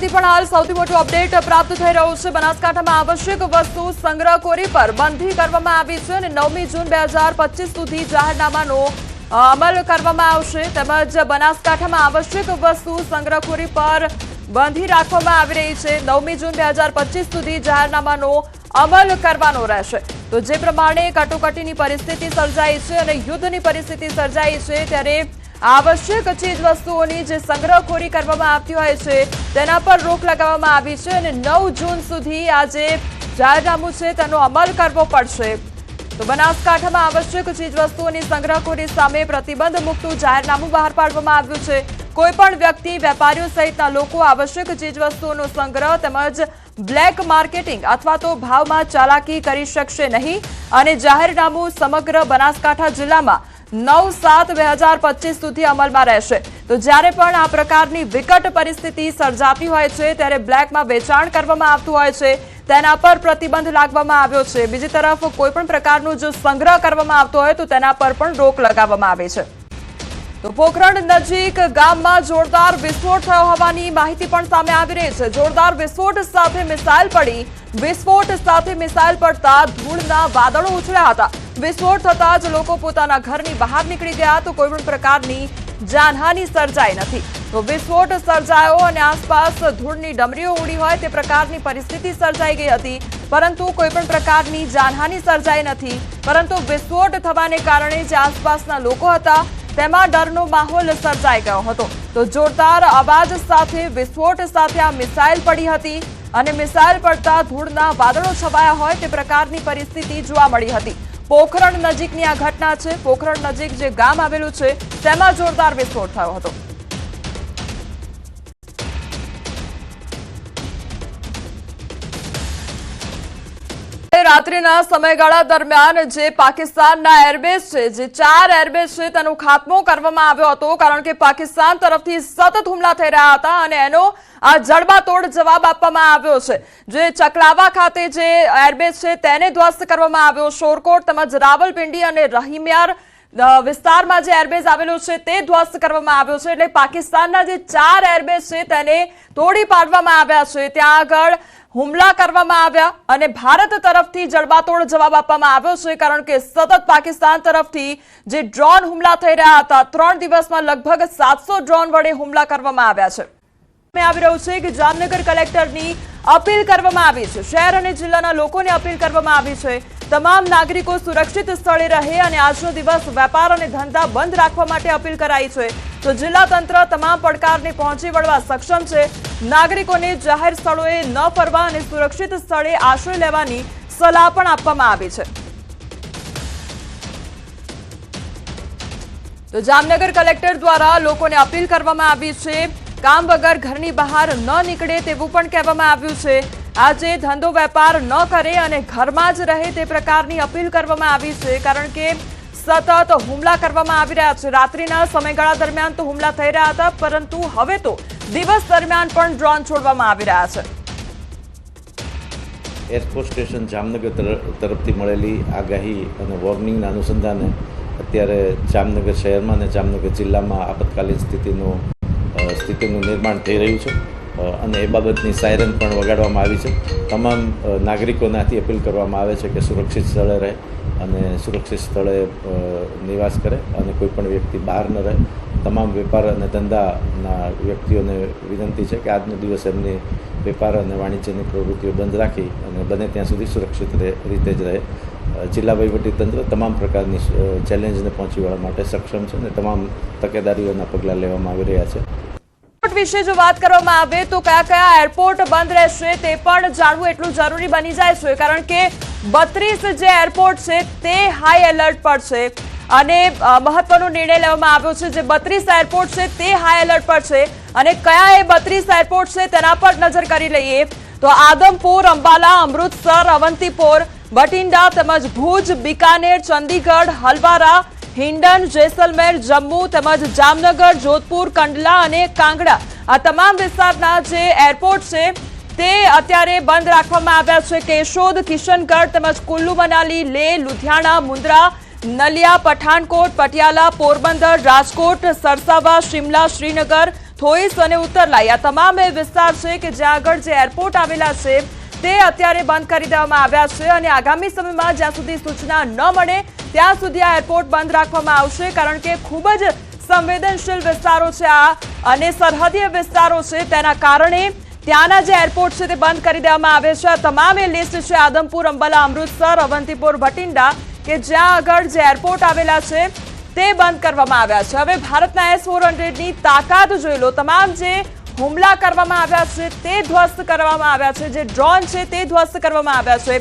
બનાસકાંઠામાંથી પણ હાલ સૌથી મોટું અપડેટ પ્રાપ્ત થઈ રહ્યું છે। બનાસકાંઠામાં આવશ્યક વસ્તુ સંગ્રહખોરી પર બંધી કરવામાં આવી છે અને 9મી જૂન 2025 સુધી જાહેરનામાનો અમલ કરવામાં આવશે। તેમજ બનાસકાંઠામાં આવશ્યક વસ્તુ સંગ્રહખોરી પર બંધી રાખવામાં આવી રહી છે। 9મી જૂન 2025 સુધી જાહેરનામાનો અમલ કરવાનો રહેશે। તો જે પ્રમાણે કટોકટીની પરિસ્થિતિ સર્જાઈ છે અને યુદ્ધની પરિસ્થિતિ સર્જાઈ છે ત્યારે आवश्यक चीज वस्तुओनी जे संग्रहखोरी करवामां आवती होय छे तेना पर रोक लगाववामां आवी छे अने 9 जून सुधी आजे जाहेरनामું छे तेनो अमल करवो पड़शे। तो बनासकांठामां आवश्यक चीज वस्तुओनी संग्रहखोरी सामे प्रतिबंध मूकતું जाहेरनामું बहार पाडवामां આવ્યું છે। कोईपण व्यक्ति वेपारीओ सहितना लोको आवश्यक चीज वस्तुओनो संग्रह તેમજ ब्लेक मार्केटिंग अथवा तो भावमां चालाकी करी शकशे नहीं अने जाहेरनामું समग्र बनासकांठा जिल्लामां 9/7/2025 સુધી અમલમાં રહેશે। તો જ્યારે પણ આ પ્રકારની વિકટ પરિસ્થિતિ સર્જાતી હોય છે ત્યારે બ્લેકમાં વેચાણ કરવામાં આવતું હોય છે તેના પર પ્રતિબંધ લાગવામાં આવ્યો છે। બીજી તરફ કોઈપણ પ્રકારનો જો સંગ્રહ કરવામાં આવતો હોય તો તેના પર પણ રોક લગાવવામાં આવે છે। તો પોખરણ નજીક ગામમાં જોરદાર વિસ્ફોટ થયો હોવાની માહિતી પણ સામે આવી રહી છે। જોરદાર વિસ્ફોટ સાથે મિસાઇલ પડી વિસ્ફોટ સાથે મિસાઇલ પડતા ધૂળના વાદળો ઉછળ્યા હતા। विस्फोट थता ज लोको पोताना घरनी बहार निकली गया तो कोईपण प्रकारनी जानहानी सर्जाई नथी। तो विस्फोट सर्जायो अने आसपास धूळनी डमरीओ उड़ी होय ते प्रकारनी परिस्थिति सर्जाई गई हती परंतु कोईपण प्रकारनी जानहानी सर्जाई नथी। परंतु विस्फोट थवाने कारणे जे आसपासना लोको हता तेमां डरनो माहोल सर्जाई गयो हतो। तो जोरदार अवाज साथे विस्फोट साथे आ मिसाइल पड़ी हती अने मिसाइल पड़ता धूळना वादळो छवाया होय ते प्रकारनी परिस्थिति जोवा मळी हती। पोखरण नजीकनी आ घटना छे। पोखरण नजीक जे गाम आवेलुं छे तेमां जोरदार विस्फोट थयो हतो। रात्रिना समयगाळा दरमियान जे पाकिस्तानना एरबेज छे जे 4 एरबेज छे तेनो खात्मो करवामां आव्यो हतो कारण के पाकिस्तान तरफथी सतत हुमला थई रह्या हता अने एनो आ जड़बातोड़ जवाब आपवामां आव्यो छे। जे चकलावा खाते जे एरबेज छे तेने ध्वस्त करवामां आव्यो। शोरकोट તેમજ રાવલપિંડી અને રહીમિયાર વિસ્તારમાં જે એરબેઝ આવેલું છે તે ધ્વસ્ત કરવામાં આવ્યો છે। એટલે પાકિસ્તાનના જે 4 એરબેઝ છે તેને તોડી પાડવામાં આવ્યા છે। ત્યાં આગળ હુમલા કરવામાં આવ્યા અને ભારત તરફથી જડબાતોડ જવાબ આપવામાં આવ્યો છે કારણ કે સતત પાકિસ્તાન તરફથી જે ડ્રોન હુમલા થઈ રહ્યા હતા 3 દિવસમાં લગભગ 700 ડ્રોન વડે હુમલા કરવામાં આવ્યા છે। આવી રહ્યું છે કે જામનગર કલેક્ટરની अपील करवामां आवी छे। शहर अने जिल्लाना लोकोने अपील करवामां आवी छे तमाम नागरिको सुरक्षित स्थळे रहे अने आजनो दिवस वेपार अने धंधा बंध राखवा माटे अपील कराई छे। तो जिल्ला तंत्र तमाम પડકારને पहोंची वळवा सक्षम छे। नागरिकोने जाहेर स्थळोए न फरवा अने सुरक्षित स्थळे आश्रय लेवानी सलाह पण आपवामां आवी छे। तो जामनगर कलेक्टर द्वारा लोकोने अपील करवामां आवी छे काम वगर घरनी बहार न निकळे तेवुं पण कहेवामां आव्युं छे। आजे धंधो वेपार न करे अने घरमां ज रहे ते प्रकारनी अपील करवामां आवी छे कारण के सतत हुमला करवामां आवी रह्या छे। रात्रिना समयगाळा दरमियान तो हुमला थई रह्या हता परंतु हवे तो दिवस दरमियान पण ड्रोन छोडवामां आवी रह्या छे। एरफोर्स स्टेशन जामनगर तरफथी मळेली आगाही अने वॉर्निंगना अनुसंधाने अत्यारे जामनगर शहेरमां अने जामनगर जिल्लामां आपत्कालीन स्थितिનું નિર્માણ થઈ રહ્યું છે અને એ બાબતની સાયરન પણ વગાડવામાં આવી છે। તમામ નાગરિકોનાથી અપીલ કરવામાં આવે છે કે સુરક્ષિત સ્થળે રહે અને સુરક્ષિત સ્થળે નિવાસ કરે અને કોઈ પણ વ્યક્તિ બહાર ન રહે। તમામ વેપાર અને ધંધાના વ્યક્તિઓને વિનંતી છે કે આજનો દિવસ એમની વેપાર અને વાણિજ્યની પ્રવૃત્તિઓ બંધ રાખી અને બને ત્યાં સુધી સુરક્ષિત રીતે જ રહે। જિલ્લા વહીવટીતંત્ર તમામ પ્રકારની ચેલેન્જને પહોંચી વળવા માટે સક્ષમ છે અને તમામ તકેદારીઓના પગલાં લેવામાં આવી રહ્યા છે। एरपोर्ट विषे जो बात करवामां आवे तो कया एरपोर्ट बंद रहेशे ते पण जाणवुं एटલું જરૂરી बनी जाय छे कारण के 32 जे एरपोर्ट छे ते हाई एलर्ट पर छे અને મહત્વનો નિર્ણય લેવામાં આવ્યો છે। જે 32 એરપોર્ટ છે તે હાઈ એલર્ટ પર છે અને કયા એ 32 એરપોર્ટ છે તેના પર નજર કરી લઈએ તો આદમપુર, અંબાલા, અમૃતસર, અવંતીપોર, બઠિંડા તેમજ ભુજ, બીકાનેર, ચંદીગઢ, હલવારા, हिंडन, जैसलमेर, जम्मू તેમજ जामनगर, जोधपुर, कंडला અને કાંગડા આ તમામ વિસ્તારના જે એરપોર્ટ છે તે અત્યારે બંધ રાખવામાં આવ્યા છે। કેશોદ, કિશનગઢ તેમજ કુલ્લુ મનાલી, લેહ, લુધિયાણા, મુન્દ્રા, नलिया, पठानकोट, पटियाला, पोरबंदर, राजकोट, सरसावा, शिमला, श्रीनगर થોઈસ અને ઉત્તરલાઈ આ તમામ એ વિસ્તાર છે કે જ્યાં આગળ જે એરપોર્ટ આવેલા છે તે અત્યારે બંધ કરી દેવામાં આવ્યા છે અને આગામી સમયમાં જ્યાં સુધી સૂચના ન મળે ત્યાં સુધી આ એરપોર્ટ બંધ રાખવામાં આવશે, કારણ કે ખૂબ જ સંવેદનશીલ વિસ્તારો છે આ અને સરહદીય વિસ્તારો છે, તેના કારણે ત્યાંના જે એરપોર્ટ છે તે બંધ કરી દેવામાં આવે છે. આ તમામ એ લિસ્ટ છે આદમપુર, અંબાલા, અમૃતસર, અવંતીપુર, ભટિંડા કે જ્યાં આગળ જે એરપોર્ટ આવેલા છે તે બંધ કરવામાં આવ્યા છે. હવે ભારતના S-400ની તાકાત જોઈ લો. તમામ જે હુમલા કરવામાં આવ્યા છે તે ધ્વસ્ત કરવામાં આવ્યા છે, જે ડ્રોન છે તે ધ્વસ્ત કરવામાં આવ્યા છે.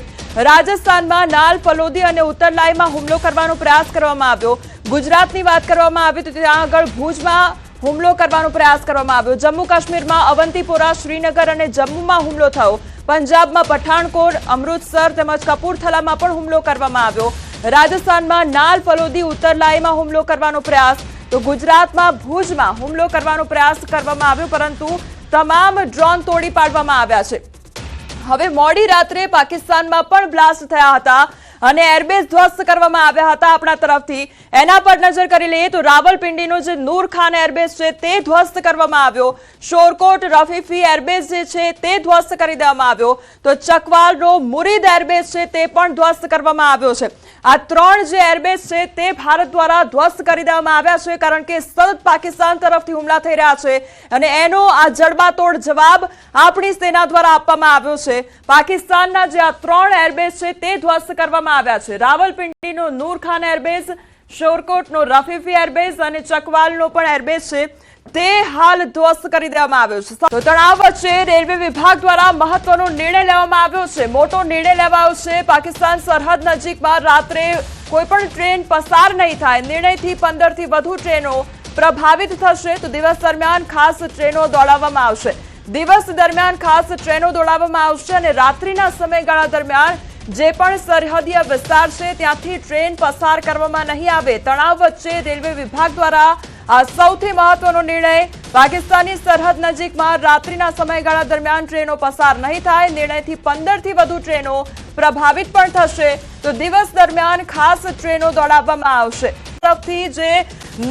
રાજસ્થાનમાં નાલ, ફલોદી અને ઉત્તરલાઈમાં હુમલો કરવાનો પ્રયાસ કરવામાં આવ્યો. ગુજરાતની વાત કરવામાં આવી તો ત્યાં આગળ ભુજમાં હુમલો કરવાનો પ્રયાસ કરવામાં આવ્યો. જમ્મુ કાશ્મીરમાં અવંતીપોરા, શ્રીનગર અને જમ્મુમાં હુમલો થયો. પંજાબમાં પઠાણકોટ, અમૃતસર તેમજ કપૂરથલામાં પણ હુમલો કરવામાં આવ્યો. રાજસ્થાનમાં નાલ, ફલોદી, ઉત્તરલાઈમાં હુમલો કરવાનો પ્રયાસ, તો ગુજરાતમાં ભુજમાં હુમલો કરવાનો પ્રયાસ કરવામાં આવ્યો, પરંતુ તમામ ડ્રોન તોડી પાડવામાં આવ્યા છે. હવે મોડી રાત્રે પાકિસ્તાનમાં પણ બ્લાસ્ટ થયા હતા અને એરબેઝ ધ્વસ્ત કરવામાં આવ્યા હતા આપણા તરફથી. એના પર નજર કરી લઈએ તો રાવલપિંડીનો જે નૂર ખાન એરબેઝ છે તે ધ્વસ્ત કરવામાં આવ્યો. શોરકોટ રફીફી એરબેઝ જે છે તે ધ્વસ્ત કરી દેવામાં આવ્યો. તો ચકવાલનો મુરીદ એરબેઝ છે તે પણ ધ્વસ્ત કરવામાં આવ્યો છે. આ ત્રણ જે એરબેઝ છે તે ભારત દ્વારા ધ્વસ્ત કરી દેવામાં આવ્યા છે, કારણ કે સતત પાકિસ્તાન તરફથી હુમલા થઈ રહ્યા છે અને એનો આ જડબાતોડ જવાબ આપણી સેના દ્વારા આપવામાં આવ્યો છે. પાકિસ્તાનના જે આ ત્રણ એરબેઝ છે તે ધ્વસ્ત કરવામાં આવ્યા છે. રાવલપિંડીનો નૂર ખાન એરબેઝ, શોરકોટનો રફીફી એરબેઝ અને ચકવાલનો પણ એરબેઝ છે તે હાલ ધ્વસ્ત કરી દેવામાં આવ્યો છે. તો તણાવ વચ્ચે રેલવે વિભાગ દ્વારા મહત્વનો નિર્ણય લેવામાં આવ્યો છે. મોટો નિર્ણય લેવાયો છે. પાકિસ્તાન સરહદ નજીકમાં રાત્રે કોઈ પણ ટ્રેન પસાર નહીં થાય. નિર્ણયથી 15 થી વધુ ટ્રેનો પ્રભાવિત થશે. તો દિવસ દરમિયાન ખાસ ટ્રેનો દોડાવવામાં આવશે. દિવસ દરમિયાન ખાસ ટ્રેનો દોડાવવામાં આવશે અને રાત્રિના સમયગાળા દરમિયાન જે પણ સરહદીય વિસ્તાર છે ત્યાંથી ટ્રેન પસાર કરવામાં નહીં આવે. તણાવ વચ્ચે રેલવે વિભાગ દ્વારા આ સૌથી મહત્વનો નિર્ણય. પાકિસ્તાની સરહદ નજીકમાં રાત્રિના સમયગાળા દરમિયાન ટ્રેનો પસાર નહીં થાય. નિર્ણયથી 15 થી વધુ ટ્રેનો પ્રભાવિત પણ થશે. તો દિવસ દરમિયાન ખાસ ટ્રેનો દોડાવવામાં આવશે. તરફથી જે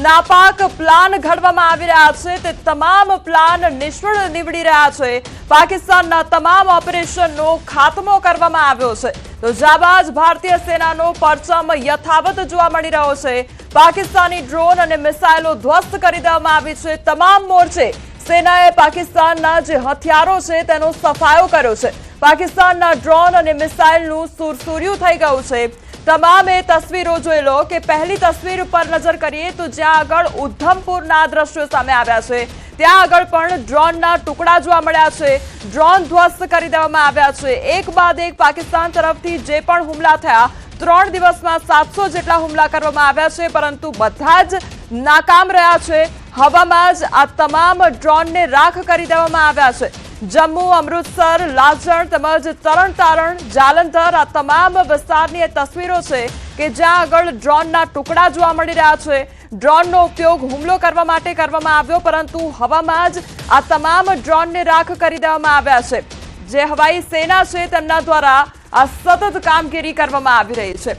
નાપાક પ્લાન ઘડવામાં આવી રહ્યા છે તે તમામ પ્લાન નિષ્ફળ નીવડી રહ્યા છે. પાકિસ્તાનના તમામ ઓપરેશનનો ખાતમો કરવામાં આવ્યો છે. તો જાબાજ ભારતીય સેનાનો પરચમ યથાવત જોવા મળી રહ્યો છે. પાકિસ્તાની ડ્રોન અને મિસાઇલો ધ્વસ્ત કરી દેવામાં આવી છે. તમામ મોરચે સેનાએ પાકિસ્તાનના જે હથિયારો છે તેનો સફાયો કર્યો છે. પાકિસ્તાનના ડ્રોન અને મિસાઇલનું સુરસુર્યું થઈ ગયું છે. તમામ એ તસવીરો જોઈ લો કે પહેલી તસવીર ઉપર નજર કરીએ તો જ્યાં આગળ ઉધમપુરના દ્રશ્યો સામે આવ્યા છે ત્યાં આગળ પણ ડ્રોનના ટુકડા જોવા મળ્યા છે. ડ્રોન ધ્વસ્ત કરી દેવામાં આવ્યા છે. એક બાદ એક પાકિસ્તાન તરફથી જે પણ હુમલા થયા, 3 દિવસમાં 700 જેટલા હુમલા કરવામાં આવ્યા છે, પરંતુ બધા જ નાકામ રહ્યા છે. હવામાં જ આ તમામ ડ્રોનને રાખ કરી દેવામાં આવ્યા છે. જમ્મુ, અમૃતસર, લાજણ તેમજ તરણતારણ, જાલંધર આ તમામ વિસ્તારની એ તસવીરો છે કે જ્યાં આગળ ડ્રોનના ટુકડા જોવા મળી રહ્યા છે. ડ્રોનનો ઉપયોગ હુમલો કરવા માટે કરવામાં આવ્યો, પરંતુ હવામાં જ આ તમામ ડ્રોનને રાખ કરી દેવામાં આવ્યા છે. જે હવાઈ સેના છે તેમના દ્વારા આ સતત કામગીરી કરવામાં આવી રહી છે.